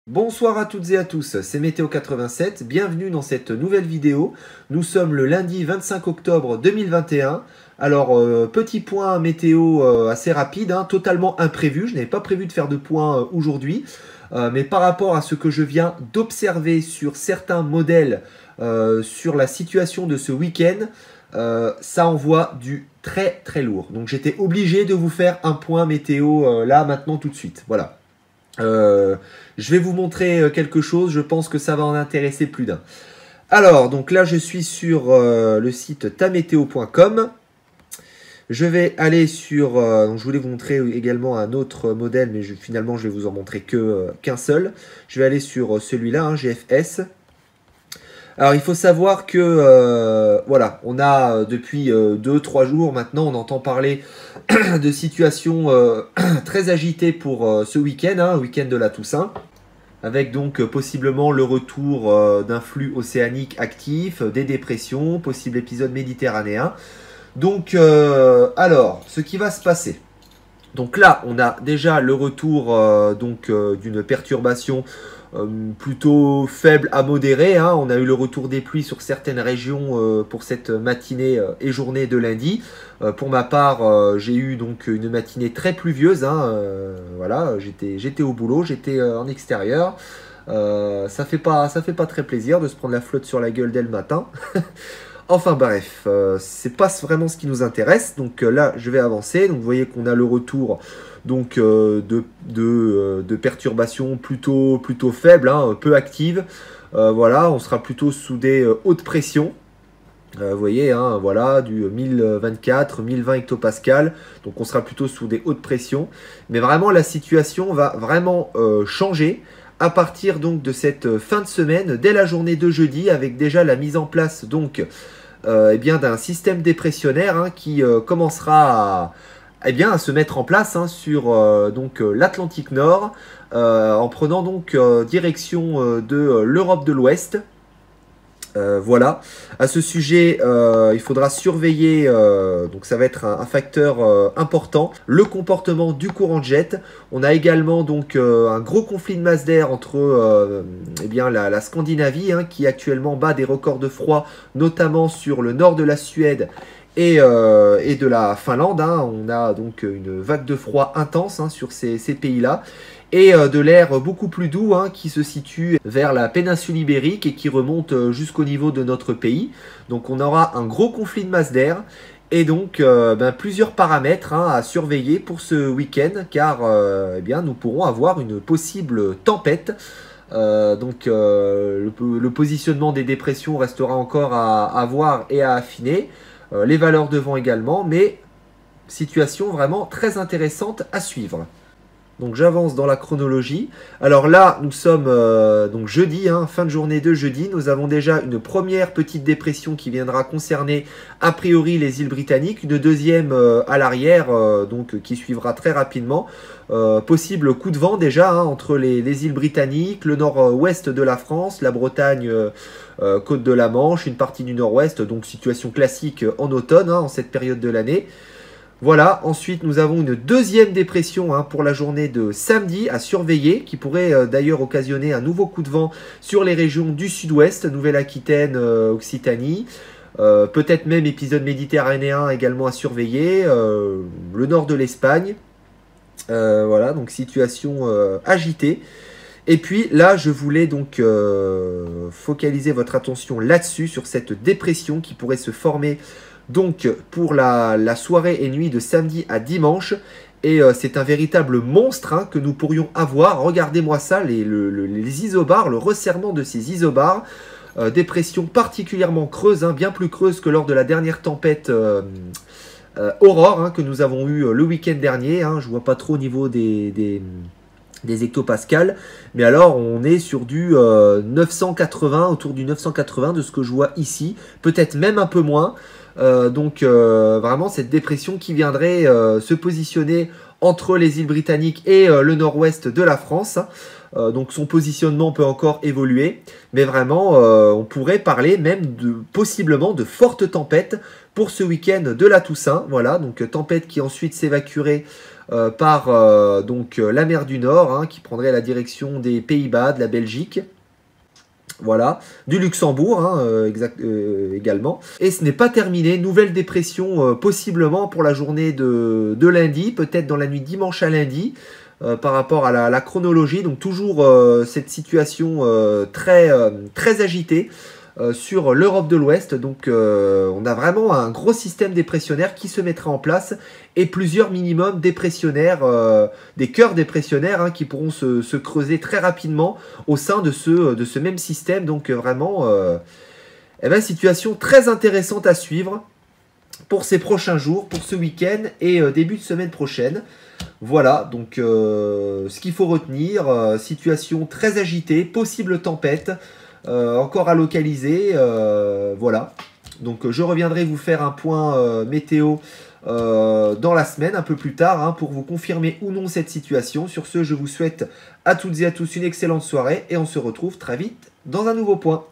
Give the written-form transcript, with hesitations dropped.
Bonsoir à toutes et à tous, c'est Météo87, bienvenue dans cette nouvelle vidéo. Nous sommes le lundi 25 octobre 2021. Alors, petit point météo assez rapide, totalement imprévu. Je n'avais pas prévu de faire de point aujourd'hui, mais par rapport à ce que je viens d'observer sur certains modèles, sur la situation de ce week-end, ça envoie du très très lourd. Donc j'étais obligé de vous faire un point météo là, maintenant, tout de suite. Voilà. Je vais vous montrer quelque chose, je pense que ça va en intéresser plus d'un. Alors, donc là je suis sur le site tameteo.com. Je vais aller sur... donc je voulais vous montrer également un autre modèle, mais finalement je vais vous en montrer qu'un seul. Je vais aller sur celui-là, GFS. Alors il faut savoir que voilà, on a depuis 2-3 jours maintenant, on entend parler de situations très agitées pour ce week-end, week-end de la Toussaint, avec donc possiblement le retour d'un flux océanique actif, des dépressions, possible épisode méditerranéen. Donc alors, ce qui va se passer. Donc là, on a déjà le retour d'une perturbation plutôt faible à modérée. On a eu le retour des pluies sur certaines régions pour cette matinée et journée de lundi. Pour ma part, j'ai eu donc une matinée très pluvieuse. Voilà, j'étais au boulot, j'étais en extérieur. Ça fait pas très plaisir de se prendre la flotte sur la gueule dès le matin. Enfin bref, c'est pas vraiment ce qui nous intéresse. Donc là, je vais avancer. Donc vous voyez qu'on a le retour donc de perturbations plutôt faibles, peu actives. Voilà, on sera plutôt sous des hautes pressions. Vous voyez, voilà, du 1024, 1020 hectopascal. Donc on sera plutôt sous des hautes pressions. Mais vraiment, la situation va vraiment changer à partir donc de cette fin de semaine, dès la journée de jeudi, avec déjà la mise en place donc d'un système dépressionnaire qui commencera à se mettre en place sur l'Atlantique Nord, en prenant donc direction de l'Europe de l'Ouest. Voilà, à ce sujet, il faudra surveiller, donc ça va être un facteur important, le comportement du courant de jet. On a également donc un gros conflit de masse d'air entre la Scandinavie, qui actuellement bat des records de froid, notamment sur le nord de la Suède et de la Finlande. On a donc une vague de froid intense sur ces pays-là. Et de l'air beaucoup plus doux qui se situe vers la péninsule ibérique et qui remonte jusqu'au niveau de notre pays. Donc on aura un gros conflit de masse d'air et donc plusieurs paramètres à surveiller pour ce week-end, car nous pourrons avoir une possible tempête. Le positionnement des dépressions restera encore à voir et à affiner. Les valeurs de vent également, mais situation vraiment très intéressante à suivre. Donc j'avance dans la chronologie. Alors là, nous sommes donc jeudi, fin de journée de jeudi. Nous avons déjà une première petite dépression qui viendra concerner a priori les îles britanniques. Une deuxième à l'arrière, qui suivra très rapidement. Possible coup de vent déjà entre les îles britanniques, le nord-ouest de la France, la Bretagne, côte de la Manche, une partie du nord-ouest. Donc situation classique en automne, en cette période de l'année. Voilà, ensuite nous avons une deuxième dépression pour la journée de samedi à surveiller, qui pourrait d'ailleurs occasionner un nouveau coup de vent sur les régions du sud-ouest, Nouvelle-Aquitaine, Occitanie, peut-être même épisode méditerranéen également à surveiller, le nord de l'Espagne, voilà, donc situation agitée. Et puis là, je voulais donc focaliser votre attention là-dessus, sur cette dépression qui pourrait se former donc pour la soirée et nuit de samedi à dimanche. Et c'est un véritable monstre que nous pourrions avoir. Regardez-moi ça, les isobars, le resserrement de ces isobars. Dépression particulièrement creuse, bien plus creuse que lors de la dernière tempête Aurore que nous avons eu le week-end dernier. Je vois pas trop au niveau des hectopascales, mais alors on est sur du 980, autour du 980 de ce que je vois ici, peut-être même un peu moins. Vraiment cette dépression qui viendrait se positionner entre les îles britanniques et le nord-ouest de la France. donc son positionnement peut encore évoluer. Mais vraiment, on pourrait parler même possiblement de fortes tempêtes pour ce week-end de la Toussaint. Voilà, donc tempête qui ensuite s'évacuerait par donc la mer du Nord, hein, qui prendrait la direction des Pays-Bas, de la Belgique. Voilà, du Luxembourg hein, également. Et ce n'est pas terminé, nouvelle dépression possiblement pour la journée de lundi, peut-être dans la nuit dimanche à lundi, par rapport à la chronologie. Donc toujours cette situation très agitée sur l'Europe de l'Ouest. Donc on a vraiment un gros système dépressionnaire qui se mettra en place et plusieurs minimums dépressionnaires, des cœurs dépressionnaires hein, qui pourront se creuser très rapidement au sein de ce même système. Donc vraiment, situation très intéressante à suivre pour ces prochains jours, pour ce week-end et début de semaine prochaine. Voilà, donc ce qu'il faut retenir, situation très agitée, possible tempête, encore à localiser, voilà. Donc je reviendrai vous faire un point météo dans la semaine, un peu plus tard, hein, pour vous confirmer ou non cette situation. Sur ce, je vous souhaite à toutes et à tous une excellente soirée et on se retrouve très vite dans un nouveau point.